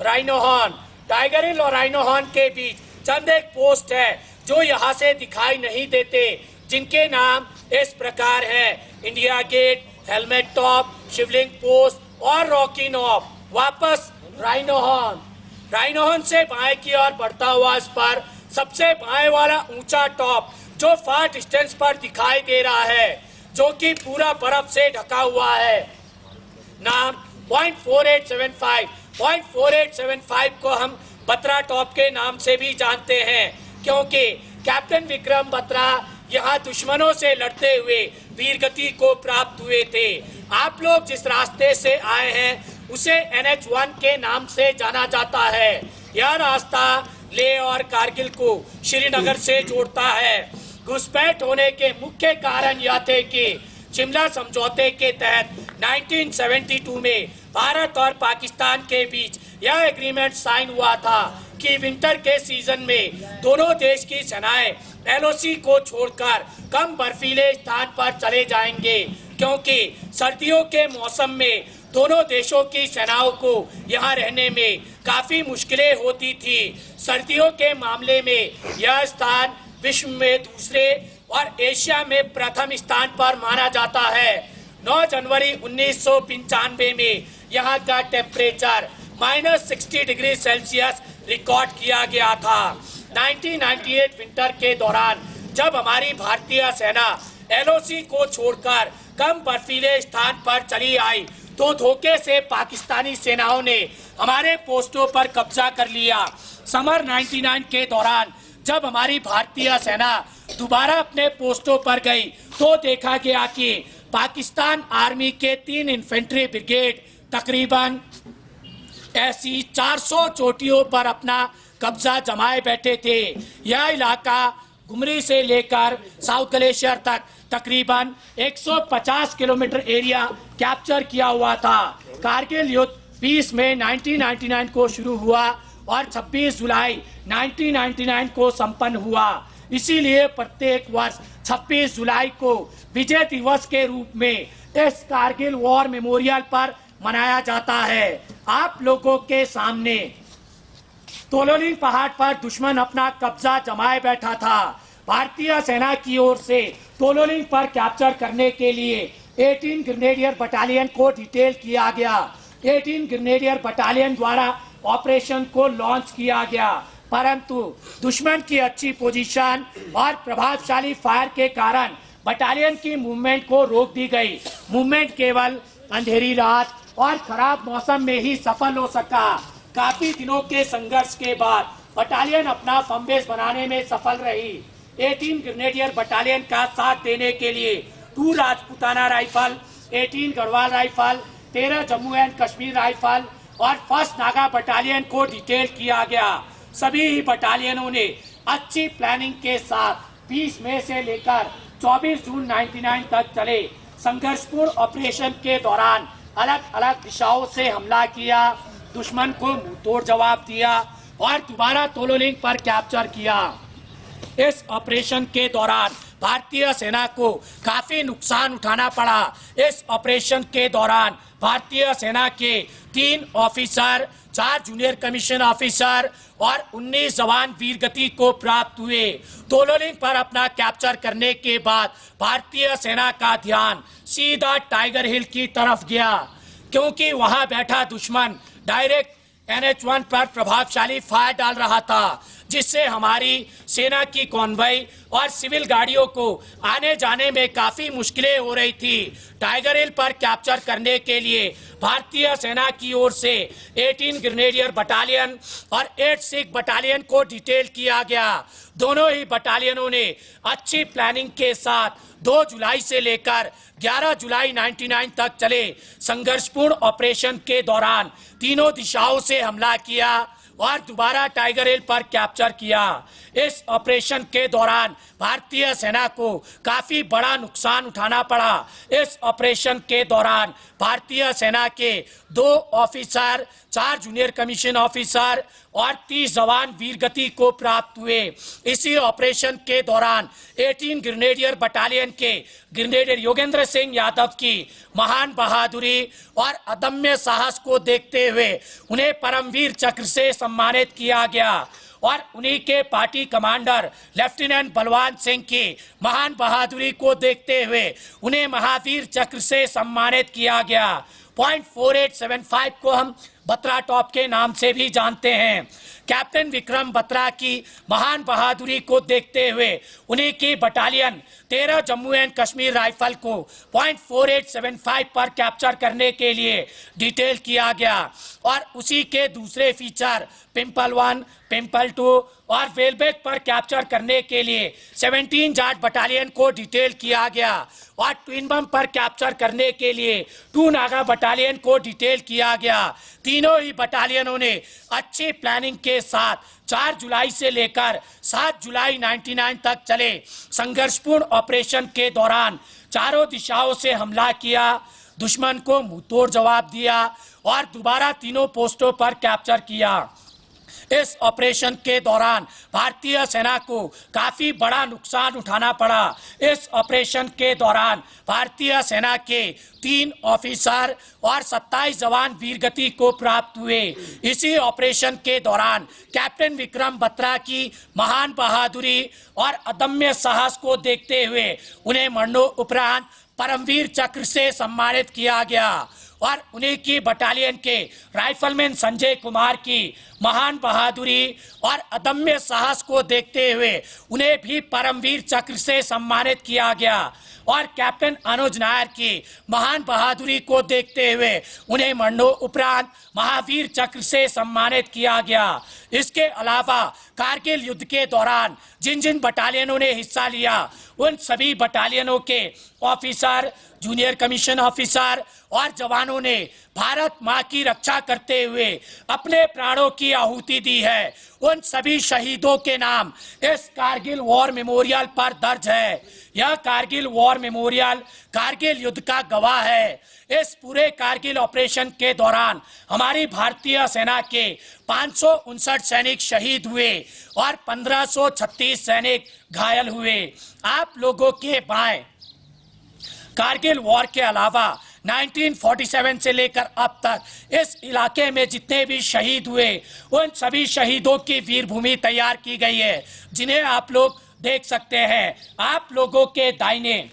Rhino horn. Tiger हिल और rhino horn के बीच चंद एक पोस्ट है जो यहाँ से दिखाई नहीं देते, जिनके नाम इस प्रकार है: इंडिया गेट, हेलमेट टॉप, शिवलिंग पोस्ट और रॉकी नॉब। वापस राइनो हॉर्न। राइनो हॉर्न से बाएं की ओर बढ़ता हुआ स्पर, सबसे बाएं वाला ऊंचा टॉप जो फार डिस्टेंस पर दिखाई दे रहा है, जो कि पूरा बर्फ से ढका हुआ है। नाम 0.4875। 0.4875 को हम बत्रा टॉप के नाम से भी जानते हैं, क्योंकि कैप्टन विक्रम बत्रा यहाँ दुश्मनों से लड़ते हुए वीरगति को प्राप्त हुए थे। आप लोग जिस रास्ते से आए हैं उसे NH1 के नाम से जाना जाता है। यह रास्ता लेह और कारगिल को श्रीनगर से जोड़ता है। घुसपैठ होने के मुख्य कारण यह थे कि शिमला समझौते के तहत 1972 में भारत और पाकिस्तान के बीच यह एग्रीमेंट साइन हुआ था कि विंटर के सीजन में दोनों देश की सेनाएं LOC को छोड़कर कम बर्फीले स्थान पर चले जाएंगे, क्योंकि सर्दियों के मौसम में दोनों देशों की सेनाओं को यहाँ रहने में काफी मुश्किलें होती थी। सर्दियों के मामले में यह स्थान विश्व में दूसरे और एशिया में प्रथम स्थान पर माना जाता है। 9 जनवरी 1995 में यहाँ का टेम्परेचर -60 डिग्री सेल्सियस रिकॉर्ड किया गया था। 1998 विंटर के दौरान जब हमारी भारतीय सेना LOC को छोड़कर कम बर्फीले स्थान पर चली आई, तो धोखे से पाकिस्तानी सेनाओं ने हमारे पोस्टों पर कब्जा कर लिया। समर 99 के दौरान जब हमारी भारतीय सेना दोबारा अपने पोस्टों पर गई, तो देखा गया कि पाकिस्तान आर्मी के 3 इन्फेंट्री ब्रिगेड तकरीबन ऐसी 400 चोटियों पर अपना कब्जा जमाए बैठे थे। यह इलाका घुमरी से लेकर साउथ ग्लेशियर तक तकरीबन 150 किलोमीटर एरिया कैप्चर किया हुआ था। कारगिल युद्ध 20 मई 1999 को शुरू हुआ और 26 जुलाई 1999 को संपन्न हुआ। इसीलिए प्रत्येक वर्ष 26 जुलाई को विजय दिवस के रूप में इस कारगिल वॉर मेमोरियल पर मनाया जाता है। आप लोगों के सामने तोलोलिंग पहाड़ पर दुश्मन अपना कब्जा जमाए बैठा था। भारतीय सेना की ओर से तोलोलिंग पर कैप्चर करने के लिए 18 ग्रेनेडियर बटालियन को डिटेल किया गया। 18 ग्रेनेडियर बटालियन द्वारा ऑपरेशन को लॉन्च किया गया, परंतु दुश्मन की अच्छी पोजीशन और प्रभावशाली फायर के कारण बटालियन की मूवमेंट को रोक दी गई। मूवमेंट केवल अंधेरी रात और खराब मौसम में ही सफल हो सका। काफी दिनों के संघर्ष के बाद बटालियन अपना फर्म बेस बनाने में सफल रही। 18 ग्रेनेडियर बटालियन का साथ देने के लिए 2 Rajputana rifle, 18 Garhwal rifle, 13 Jammu and Kashmir rifle और 1st नागा बटालियन को डिटेल किया गया। सभी ही बटालियनों ने अच्छी प्लानिंग के साथ 20 मई से लेकर 24 जून 1999 तक चले संघर्षपूर्ण ऑपरेशन के दौरान अलग अलग दिशाओं से हमला किया, दुश्मन को मुंहतोड़ जवाब दिया और दोबारा तोलोलिंग पर कैप्चर किया। इस ऑपरेशन के दौरान भारतीय सेना को काफी नुकसान उठाना पड़ा। इस ऑपरेशन के दौरान भारतीय सेना के 3 ऑफिसर, 4 जूनियर कमीशन ऑफिसर और 19 जवान वीरगति को प्राप्त हुए। तोलोलिंग पर अपना कैप्चर करने के बाद भारतीय सेना का ध्यान सीधा टाइगर हिल की तरफ गया, क्योंकि वहां बैठा दुश्मन डायरेक्ट NH1 पर प्रभावशाली फायर डाल रहा था, जिससे हमारी सेना की कॉन्वॉय और सिविल गाड़ियों को आने जाने में काफी मुश्किलें हो रही थी। टाइगर हिल पर कैप्चर करने के लिए भारतीय सेना की ओर से 18 ग्रेनेडियर बटालियन और 8 सिख बटालियन को डिटेल किया गया। दोनों ही बटालियनों ने अच्छी प्लानिंग के साथ 2 जुलाई से लेकर 11 जुलाई 1999 तक चले संघर्षपूर्ण ऑपरेशन के दौरान तीनों दिशाओं से हमला किया। और दोबारा टाइगर हिल पर कैप्चर किया। इस ऑपरेशन के दौरान भारतीय सेना को काफी बड़ा नुकसान उठाना पड़ा। इस ऑपरेशन के दौरान भारतीय सेना के 2 ऑफिसर, 4 जूनियर कमीशन ऑफिसर और 30 जवान वीरगति को प्राप्त हुए। इसी ऑपरेशन के दौरान 18 ग्रेनेडियर बटालियन के ग्रेनेडियर योगेंद्र सिंह यादव की महान बहादुरी और अदम्य साहस को देखते हुए उन्हें परमवीर चक्र से सम्मानित किया गया और उन्हीं के party commander lieutenant Balwan Singh की महान बहादुरी को देखते हुए उन्हें महावीर चक्र से सम्मानित किया गया। पॉइंट 4875 को हम बत्रा टॉप के नाम से भी जानते हैं। कैप्टन विक्रम बत्रा की महान बहादुरी को देखते हुए उन्हीं की battalion 13 Jammu and Kashmir rifle को पॉइंट 4875 पर कैप्चर करने के लिए डिटेल किया गया और उसी के दूसरे फीचर पिंपल 1, पिंपल 2 और वेलबेक पर कैप्चर करने के लिए 17 जाट बटालियन को डिटेल किया गया और ट्विन बम पर कैप्चर करने के लिए 2 नागा बटालियन को डिटेल किया गया। तीनों ही बटालियनों ने अच्छी प्लानिंग के साथ 4 जुलाई से लेकर 7 जुलाई 99 तक चले संघर्षपूर्ण ऑपरेशन के दौरान चारों दिशाओं से हमला किया, दुश्मन को मुंहतोड़ जवाब दिया और दोबारा तीनों पोस्टों पर कैप्चर किया। इस ऑपरेशन के दौरान भारतीय सेना को काफी बड़ा नुकसान उठाना पड़ा। इस ऑपरेशन के दौरान भारतीय सेना के 3 ऑफिसर और 27 जवान वीरगति को प्राप्त हुए। इसी ऑपरेशन के दौरान कैप्टन विक्रम बत्रा की महान बहादुरी और अदम्य साहस को देखते हुए उन्हें मरणोपरांत परमवीर चक्र से सम्मानित किया गया और उन्हीं की बटालियन के राइफलमैन संजय कुमार की महान बहादुरी और अदम्य साहस को देखते हुए उन्हें भी परमवीर चक्र से सम्मानित किया गया और कैप्टन अनुज नायर की महान बहादुरी को देखते हुए उन्हें मरणोपरांत महावीर चक्र से सम्मानित किया गया। इसके अलावा कारगिल युद्ध के दौरान जिन जिन बटालियनों ने हिस्सा लिया उन सभी बटालियनों के ऑफिसर, जूनियर कमीशन ऑफिसर और जवानों ने भारत मां की रक्षा करते हुए अपने प्राणों की आहुति दी है। उन सभी शहीदों के नाम इस कारगिल वॉर मेमोरियल पर दर्ज है। यह कारगिल वॉर मेमोरियल कारगिल युद्ध का गवाह है। इस पूरे कारगिल ऑपरेशन के दौरान हमारी भारतीय सेना के 559 सैनिक शहीद हुए और 1536 सैनिक घायल हुए। आप लोगों के बाएं कारगिल वॉर के अलावा 1947 से लेकर अब तक इस इलाके में जितने भी शहीद हुए उन सभी शहीदों की वीरभूमि तैयार की गई है, जिन्हें आप लोग देख सकते हैं। आप लोगों के दाहिने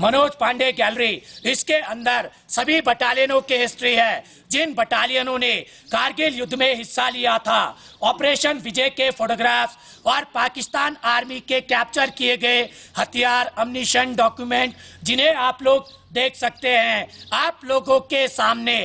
मनोज पांडे गैलरी, इसके अंदर सभी बटालियनों की हिस्ट्री है जिन बटालियनों ने कारगिल युद्ध में हिस्सा लिया था। ऑपरेशन विजय के फोटोग्राफ्स और पाकिस्तान आर्मी के कैप्चर किए गए हथियार, अम्युनिशन, डॉक्यूमेंट जिन्हें आप लोग देख सकते हैं। आप लोगों के सामने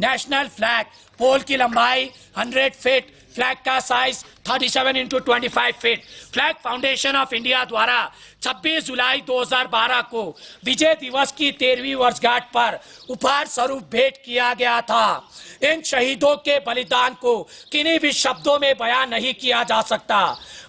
नेशनल फ्लैग, पोल की लंबाई 100 फीट, फ्लैग का size 37 × 25 feet. Flag foundation of India द्वारा 26 जुलाई 2012 को विजय दिवस की 13वीं वर्षगांठ पर उपहार स्वरूप भेंट किया गया था। इन शहीदों के बलिदान को किन्हीं भी शब्दों में बयान नहीं किया जा सकता।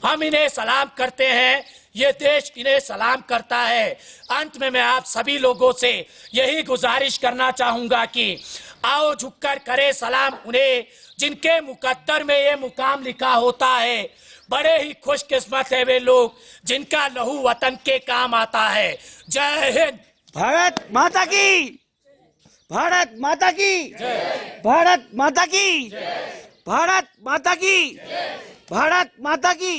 हम इन्हें सलाम करते हैं, ये देश इन्हें सलाम करता है। अंत में मैं आप सभी लोगों से यही गुजारिश करना चाहूंगा कि आओ झुककर करे सलाम उन्हें जिनके मुकद्दर में ये मुकाम लिखा होता है। बड़े ही खुशकिस्मत है वे लोग जिनका लहू वतन के काम आता है। जय हिंद। भारत माता की, भारत माता की, भारत माता की, भारत माता की, भारत माता की।